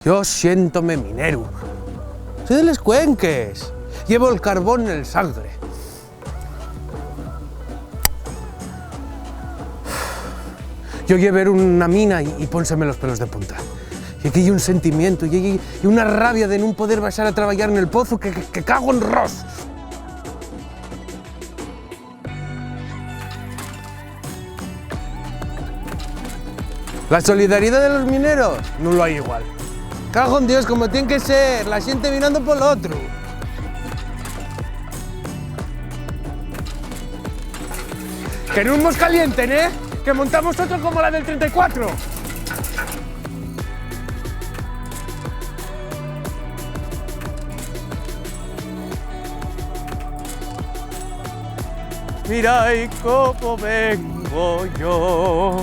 Yo siéntome minero. Soy de les Cuenques. Llevo el carbón en el sangre. Yo llevo ver una mina y pónseme los pelos de punta. Y aquí hay un sentimiento y una rabia de no poder baixar a trabajar en el pozo que cago en ros. La solidaridad de los mineros no lo hay igual. Cago en Dios, como tiene que ser, la gente mirando por el otro. Que no nos calienten, ¿eh? Que montamos otro como la del 34. Mira y cómo vengo yo.